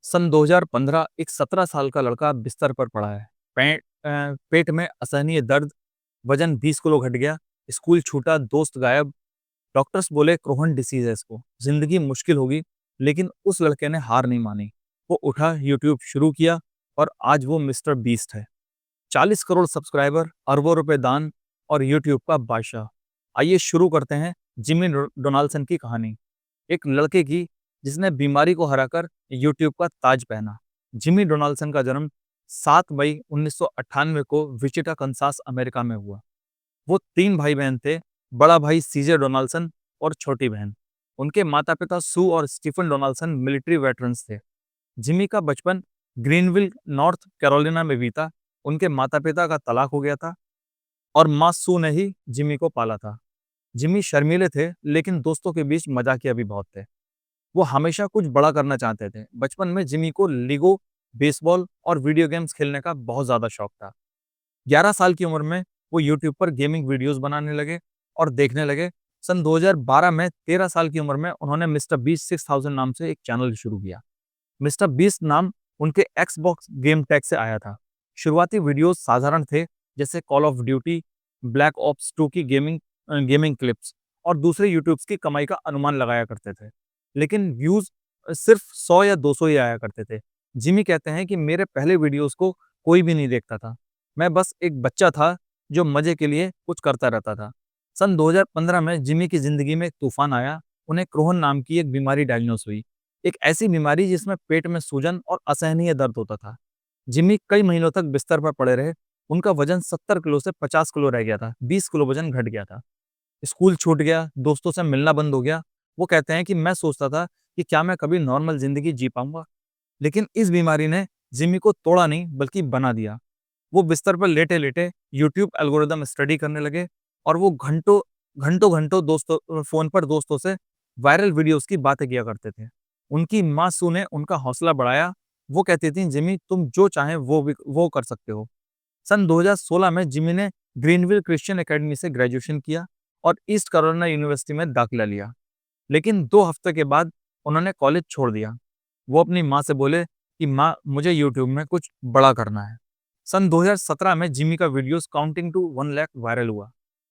सन 2015 एक 17 साल का लड़का बिस्तर पर पड़ा है। पेट में असहनीय दर्द, वजन 20 किलो घट गया, स्कूल छूटा, दोस्त गायब। डॉक्टर्स बोले क्रोहन डिसीज है इसको, जिंदगी मुश्किल होगी। लेकिन उस लड़के ने हार नहीं मानी। वो उठा, यूट्यूब शुरू किया और आज वो मिस्टर बीस्ट है। 40 करोड़ सब्सक्राइबर, अरबों रुपए दान और यूट्यूब का बादशाह। आइए शुरू करते हैं जिमी डोनाल्डसन की कहानी। एक लड़के की जिसने बीमारी को हराकर यूट्यूब का ताज पहना। जिमी डोनाल्डसन का जन्म 7 मई 1998 को विचिटा, कंसास, अमेरिका में हुआ। वो 3 भाई बहन थे, बड़ा भाई सीजे डोनाल्डसन और छोटी बहन। उनके माता पिता सू और स्टीफन डोनाल्डसन मिलिट्री वेटरन्स थे। जिमी का बचपन ग्रीनविल, नॉर्थ कैरोलिना में बीता। उनके माता पिता का तलाक हो गया था और माँ सू ने ही जिमी को पाला था। जिमी शर्मीले थे लेकिन दोस्तों के बीच मजाकिया भी बहुत थे। वो हमेशा कुछ बड़ा करना चाहते थे। बचपन में जिमी को लीगो, बेसबॉल और वीडियो गेम्स खेलने का बहुत ज्यादा शौक था। 11 साल की उम्र में वो यूट्यूब पर गेमिंग वीडियोस बनाने लगे और देखने लगे। सन 2012 में 13 साल की उम्र में उन्होंने मिस्टर बीस्ट 6000 नाम से एक चैनल शुरू किया। मिस्टर बीस्ट नाम उनके एक्सबॉक्स गेम टैग से आया था। शुरुआती वीडियोस साधारण थे, जैसे call of duty, black ops 2 की गेमिंग क्लिप्स और दूसरे यूट्यूब्स की कमाई का अनुमान लगाया करते थे। लेकिन व्यूज सिर्फ 100 या 200 ही आया करते थे। जिमी कहते हैं कि मेरे पहले वीडियोस को कोई भी नहीं देखता था। मैं बस एक बच्चा था जो मजे के लिए कुछ करता रहता था। सन 2015 में जिमी की जिंदगी में एक तूफान आया। उन्हें क्रोहन नाम की एक बीमारी डायग्नोस हुई। एक ऐसी बीमारी जिसमें पेट में सूजन और असहनीय दर्द होता था। जिमी कई महीनों तक बिस्तर पर पड़े रहे। उनका वजन 70 किलो से 50 किलो रह गया था, 20 किलो वजन घट गया था। स्कूल छूट गया, दोस्तों से मिलना बंद हो गया। वो कहते हैं कि मैं सोचता था कि क्या मैं कभी नॉर्मल जिंदगी जी पाऊंगा। लेकिन इस बीमारी ने जिमी को तोड़ा नहीं बल्कि बना दिया। वो बिस्तर पर लेटे लेटे यूट्यूब एल्गोरिदम स्टडी करने लगे और वो घंटों घंटों घंटों दोस्तों फोन पर दोस्तों से वायरल वीडियोस की बातें किया करते थे। उनकी माँ सू ने उनका हौसला बढ़ाया। वो कहती थी, जिमी तुम जो चाहे वो कर सकते हो। सन 2016 में जिमी ने ग्रीनविल क्रिश्चियन एकेडमी से ग्रेजुएशन किया और ईस्ट कैरोलिना यूनिवर्सिटी में दाखिला लिया। लेकिन 2 हफ्ते के बाद उन्होंने कॉलेज छोड़ दिया। वो अपनी माँ से बोले कि माँ, मुझे यूट्यूब में कुछ बड़ा करना है। सन 2017 में जिमी का videos counting to 1 lakh viral हुआ।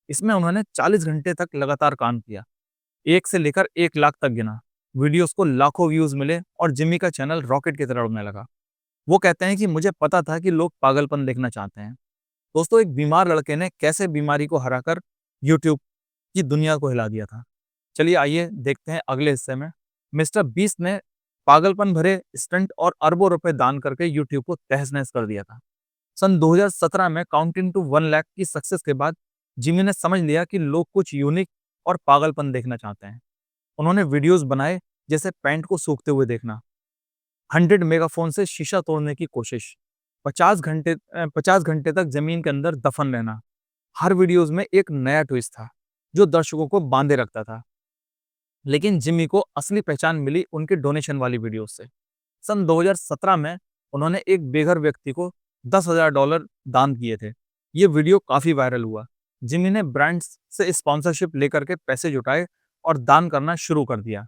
इसमें उन्होंने 40 घंटे तक लगातार काम किया, 1 से लेकर 1 लाख तक गिना। वीडियोस को लाखों व्यूज मिले और जिमी का चैनल रॉकेट की तरह उड़ने लगा। वो कहते हैं कि मुझे पता था कि लोग पागलपन देखना चाहते हैं। दोस्तों, एक बीमार लड़के ने कैसे बीमारी को हराकर यूट्यूब की दुनिया को हिला दिया था। चलिए आइए देखते हैं अगले हिस्से में। मिस्टर बीस्ट ने पागलपन भरे स्टंट और अरबों रुपए दान करके यूट्यूब को तहस-नहस कर दिया था। सन 2017 में काउंटिंग टू 1 लाख की सक्सेस के बाद जिमी ने समझ लिया कि लोग कुछ यूनिक और पागलपन देखना चाहते हैं। उन्होंने वीडियोस बनाए, जैसे पैंट को सूखते हुए देखना, 100 मेगाफोन से शीशा तोड़ने की कोशिश, 50 घंटे तक जमीन के अंदर दफन रहना। हर वीडियोस में एक नया ट्विस्ट था जो दर्शकों को बांधे रखता था। लेकिन जिमी को असली पहचान मिली उनके डोनेशन वाली वीडियो से। सन 2017 में उन्होंने एक बेघर व्यक्ति को $10,000 दान किए थे। ये वीडियो काफी वायरल हुआ। जिमी ने ब्रांड्स से स्पॉन्सरशिप लेकर के पैसे जुटाए और दान करना शुरू कर दिया।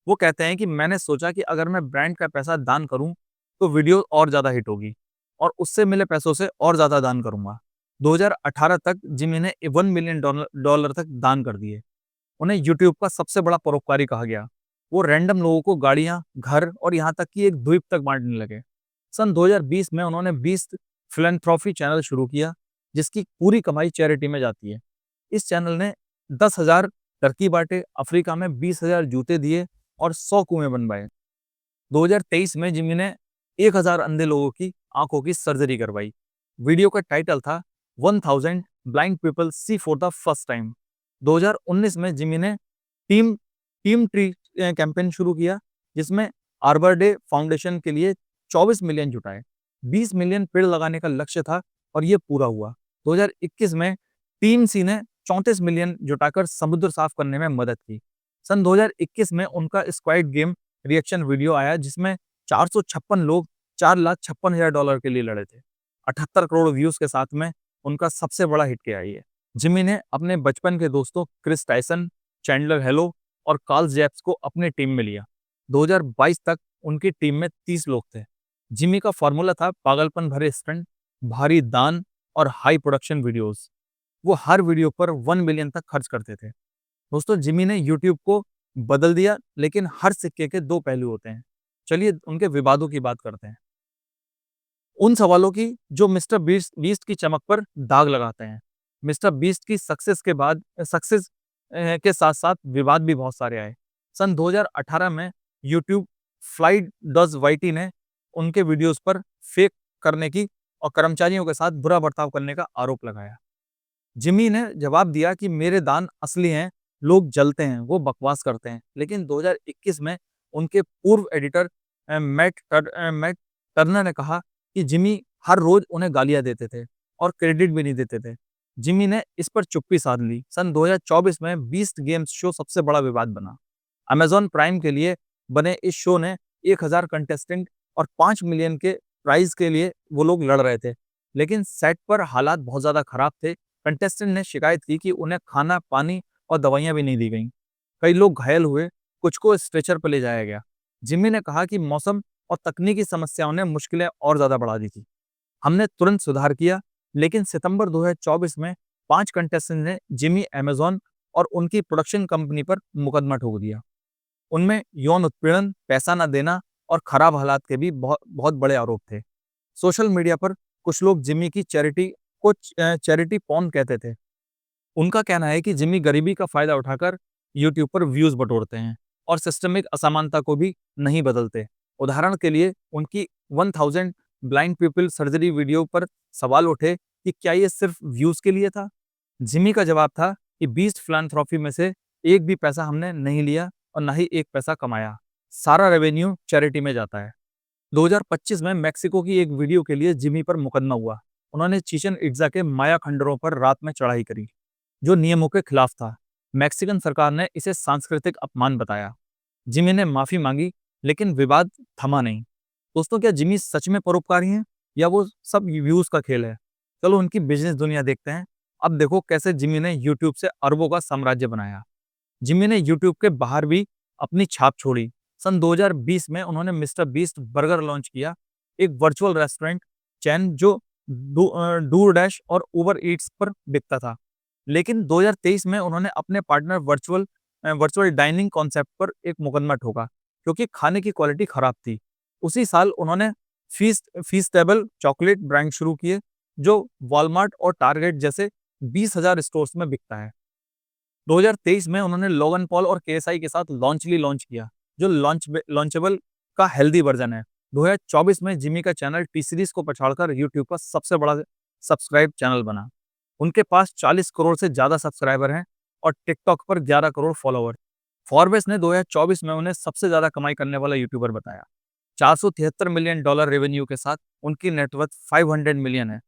वो कहते हैं कि मैंने सोचा कि अगर मैं ब्रांड का पैसा दान करूं तो वीडियो और ज्यादा हिट होगी और उससे मिले पैसों से और ज्यादा दान करूंगा। 2018 तक जिमी ने $1 मिलियन तक दान कर दिए। उन्हें यूट्यूब का सबसे बड़ा परोपकारी कहा गया। वो रैंडम लोगों को गाड़ियां, घर और यहाँ तक कि एक द्वीप तक बांटने लगे। सन 2020 में उन्होंने 20 फिलैंथ्रोपी चैनल शुरू किया, जिसकी पूरी कमाई चैरिटी में जाती है। इस चैनल ने 10,000 टर्की बांटे, अफ्रीका में 20,000 जूते दिए और 100 कुएं बनवाए। 2023 में जिमी ने 1,000 अंधे लोगों की आंखों की सर्जरी करवाई। वीडियो का टाइटल था 1000 blind people see for the first time. 2019 में जिमी ने टीम टीम ट्री कैंपेन शुरू किया, जिसमें आर्बर डे फाउंडेशन के लिए 24 मिलियन जुटाए। 20 मिलियन पेड़ लगाने का लक्ष्य था और ये पूरा हुआ। 2021 में टीम सी ने 34 मिलियन जुटाकर समुद्र साफ करने में मदद की। सन 2021 में उनका स्क्वाड गेम रिएक्शन वीडियो आया, जिसमें 456 लोग $4,56,000 के लिए लड़े थे। 78 करोड़ व्यूज के साथ में उनका सबसे बड़ा हिट किया ये। जिमी ने अपने बचपन के दोस्तों क्रिस टाइसन, चैंडलर हेलो और कार्ल जैप्स को अपने टीम में लिया। 2022 तक उनकी टीम में 30 लोग थे। जिमी का फॉर्मूला था पागलपन भरे स्टंट, भारी दान और हाई प्रोडक्शन वीडियोस। वो हर वीडियो पर 1 मिलियन तक खर्च करते थे। दोस्तों, जिमी ने यूट्यूब को बदल दिया, लेकिन हर सिक्के के दो पहलू होते हैं। चलिए उनके विवादों की बात करते हैं। उन सवालों की जो मिस्टर बीस्ट बीस्ट की चमक पर दाग लगाते हैं। मिस्टर बीस्ट की सक्सेस के साथ-साथ विवाद भी बहुत सारे आए। सन 2018 में यूट्यूब फ्लाइट डज़ वाईटी ने उनके वीडियोस पर फेक करने की और कर्मचारियों के साथ बुरा बर्ताव करने का आरोप लगाया। जिमी ने जवाब दिया कि मेरे दान असली हैं, लोग जलते हैं, वो बकवास करते हैं। लेकिन 2021 में उनके पूर्व एडिटर मैट टर्नर ने कहा कि जिमी हर रोज उन्हें गालियां देते थे और क्रेडिट भी नहीं देते थे। जिमी ने इस पर चुप्पी साध ली। सन 2024 में बीस्ट गेम्स शो सबसे बड़ा विवाद बना। अमेज़न प्राइम के लिए बने इस शो ने 1000 कंटेस्टेंट और 5 मिलियन के प्राइज़ के लिए वो लोग लड़ रहे थे। लेकिन सेट पर हालात बहुत ज़्यादा खराब थे। कंटेस्टेंट ने शिकायत की कि उन्हें खाना, पानी और दवाइयाँ भी नहीं दी गईं। कई लोग घायल हुए, कुछ को स्ट्रेचर पर ले जाया गया। जिमी ने कहा कि मौसम और तकनीकी समस्याओं ने मुश्किलें और ज़्यादा बढ़ा दी थी। हमने तुरंत सुधार किया, लेकिन सितंबर 2024 में 5 कंटेस्टेंट ने जिमी, अमेज़न और उनकी प्रोडक्शन कंपनी पर मुकदमा ठोक दिया। उनमें यौन उत्पीड़न, पैसा न देना और खराब हालात के भी बहुत बहुत बड़े आरोप थे। सोशल मीडिया पर कुछ लोग जिमी की चैरिटी पॉर्न कहते थे। उनका कहना है कि जिमी गरीबी का फायदा उठाकर यूट्यूब पर व्यूज बटोरते हैं और सिस्टमिक असमानता को भी नहीं बदलते। उदाहरण के लिए उनकी 1000 ब्लाइंड पीपल सर्जरी वीडियो पर सवाल उठे कि क्या ये सिर्फ व्यूज के लिए था। जिमी का जवाब था कि बीस्ट फिलैंथ्रोपी में से एक भी पैसा हमने नहीं लिया और ना ही एक पैसा कमाया। सारा रेवेन्यू चैरिटी में जाता है। 2025 में मेक्सिको की एक वीडियो के लिए जिमी पर मुकदमा हुआ। उन्होंने चिचन इट्जा के माया खंडरों पर रात में चढ़ाई करी, जो नियमों के खिलाफ था। मैक्सिकन सरकार ने इसे सांस्कृतिक अपमान बताया। जिमी ने माफी मांगी, लेकिन विवाद थमा नहीं। दोस्तों, क्या जिमी सच में परोपकारी हैं या वो सब व्यूज का खेल है? चलो उनकी बिजनेस दुनिया देखते हैं। अब देखो कैसे जिमी ने यूट्यूब से अरबों का साम्राज्य बनाया। जिमी ने यूट्यूब के बाहर भी अपनी छाप छोड़ी। सन 2020 में उन्होंने मिस्टर बीस्ट बर्गर लॉन्च किया, एक वर्चुअल रेस्टोरेंट चैन जो डूरडैश और उबर ईट्स पर बिकता था। लेकिन 2023 में उन्होंने अपने पार्टनर वर्चुअल डाइनिंग कॉन्सेप्ट पर एक मुकदमा ठोका, क्योंकि खाने की क्वालिटी खराब थी। उसी साल उन्होंने फीस्टेबल चॉकलेट ब्रांड शुरू किए, जो वॉलमार्ट और टारगेट जैसे 20,000 स्टोर्स में बिकता है। 2023 में उन्होंने लोगन पॉल और केएसआई के साथ लॉन्चली किया, जो लॉन्चेबल का हेल्दी वर्जन है। 2024 में जिमी का चैनल टी सीरीज को पछाड़कर यूट्यूब का सबसे बड़ा सब्सक्राइब चैनल बना। उनके पास 40 करोड़ से ज्यादा सब्सक्राइबर हैं और टिकटॉक पर 11 करोड़ फॉलोवर। फॉर्ब्स ने 2024 में उन्हें सबसे ज्यादा कमाई करने वाला यूट्यूबर बताया। $473 मिलियन रेवेन्यू के साथ उनकी नेटवर्थ 500 मिलियन है।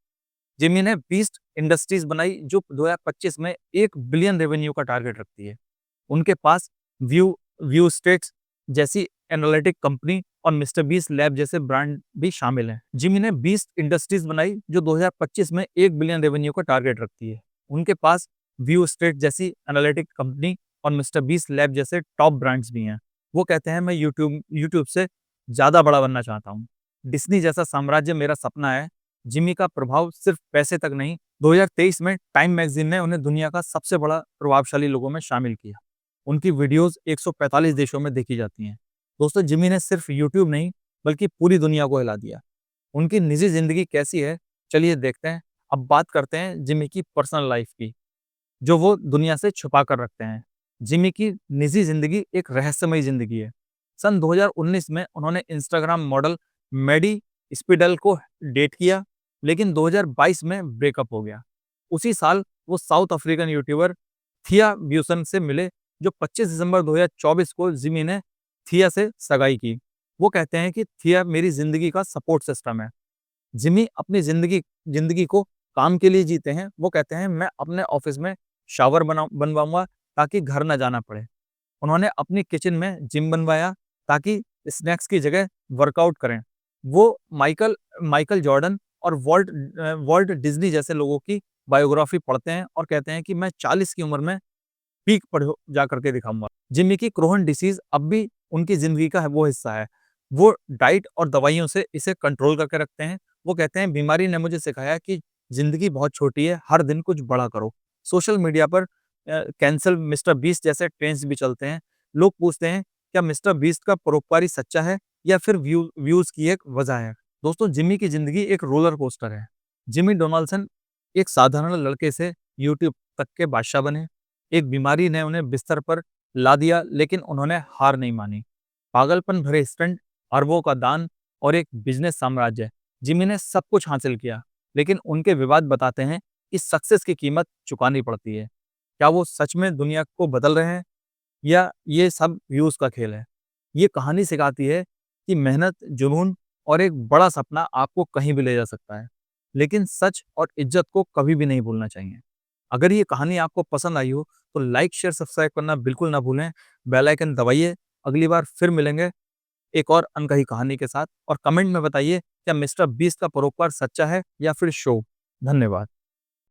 जिमी ने बीस्ट इंडस्ट्रीज बनाई, जो 2025 में 1 बिलियन रेवेन्यू का टारगेट रखती है। उनके पास व्यू स्टेट्स जैसी एनालिटिक कंपनी और मिस्टर बीस्ट लैब जैसे ब्रांड भी शामिल हैं। जिमी ने बीस्ट इंडस्ट्रीज बनाई, जो 2025 में 1 बिलियन रेवेन्यू का टारगेट रखती है। उनके पास व्यू स्टेट जैसी एनालिटिक कंपनी और मिस्टर बीस्ट लैब जैसे टॉप ब्रांड्स भी हैं। वो कहते हैं, मैं यूट्यूब से ज्यादा बड़ा बनना चाहता हूँ। डिज्नी जैसा साम्राज्य मेरा सपना है। जिमी का प्रभाव सिर्फ पैसे तक नहीं। 2023 में टाइम मैगजीन ने उन्हें दुनिया का सबसे बड़ा प्रभावशाली लोगों में शामिल किया। उनकी वीडियोस 145 देशों में देखी जाती हैं। दोस्तों, जिमी ने सिर्फ यूट्यूब नहीं, बल्कि पूरी दुनिया को हिला दिया। उनकी निजी जिंदगी कैसी है, चलिए देखते हैं। अब बात करते हैं जिमी की पर्सनल लाइफ की, जो वो दुनिया से छुपा कर रखते हैं। जिमी की निजी जिंदगी एक रहस्यमयी जिंदगी है। सन 2019 में उन्होंने इंस्टाग्राम मॉडल मैडी स्पीडल को डेट किया, लेकिन 2022 में ब्रेकअप हो गया। उसी साल वो साउथ अफ्रीकन यूट्यूबर थिया ब्यूसन से मिले, जो 25 दिसंबर 2024 को जिमी ने थिया से सगाई की। वो कहते हैं कि थिया मेरी जिंदगी का सपोर्ट सिस्टम है। जिमी अपनी जिंदगी को काम के लिए जीते हैं। वो कहते हैं, मैं अपने ऑफिस में शावर बनवाऊंगा ताकि घर न जाना पड़े। उन्होंने अपनी किचन में जिम बनवाया ताकि स्नैक्स की जगह वर्कआउट करें। वो माइकल जॉर्डन और वॉल्ट डिज्नी जैसे लोगों की बायोग्राफी पढ़ते हैं और कहते हैं कि मैं 40 की उम्र में पीक पर जा करके दिखाऊंगा। जिमी की क्रोहन डिसीज अब भी उनकी जिंदगी का वो हिस्सा है। वो डाइट और दवाइयों से इसे कंट्रोल करके रखते हैं। वो कहते हैं बीमारी ने मुझे सिखाया कि ज़िंदगी बहुत छोटी है, हर दिन कुछ बड़ा करो। सोशल मीडिया पर कैंसल मिस्टर बीस्ट जैसे ट्रेंड्स भी चलते हैं। लोग पूछते हैं क्या मिस्टर बीस्ट का परोपकारी सच्चा है या फिर व्यूज़ की एक वजह है? दोस्तों, जिमी की ज़िंदगी एक रोलर कोस्टर है। जिमी डोनाल्डसन एक साधारण लड़के से यूट्यूब तक के बादशाह बने। एक बीमारी ने उन्हें बिस्तर पर ला दिया, लेकिन उन्होंने हार नहीं मानी। पागलपन भरे स्टंट, अरबों का दान और एक बिजनेस साम्राज्य, जिमी ने सब कुछ हासिल किया, लेकिन उनके विवाद बताते हैं कि सक्सेस की कीमत चुकानी पड़ती है। क्या वो सच में दुनिया को बदल रहे हैं या ये सब व्यूज का खेल है? ये कहानी सिखाती है कि मेहनत, जुनून और एक बड़ा सपना आपको कहीं भी ले जा सकता है, लेकिन सच और इज्जत को कभी भी नहीं भूलना चाहिए। अगर ये कहानी आपको पसंद आई हो तो लाइक, शेयर, सब्सक्राइब करना बिल्कुल ना भूलें। बेल आइकन दबाइए। अगली बार फिर मिलेंगे एक और अनकही कहानी के साथ, और कमेंट में बताइए क्या मिस्टर बीस्ट का परोपकार सच्चा है या फिर शो। धन्यवाद।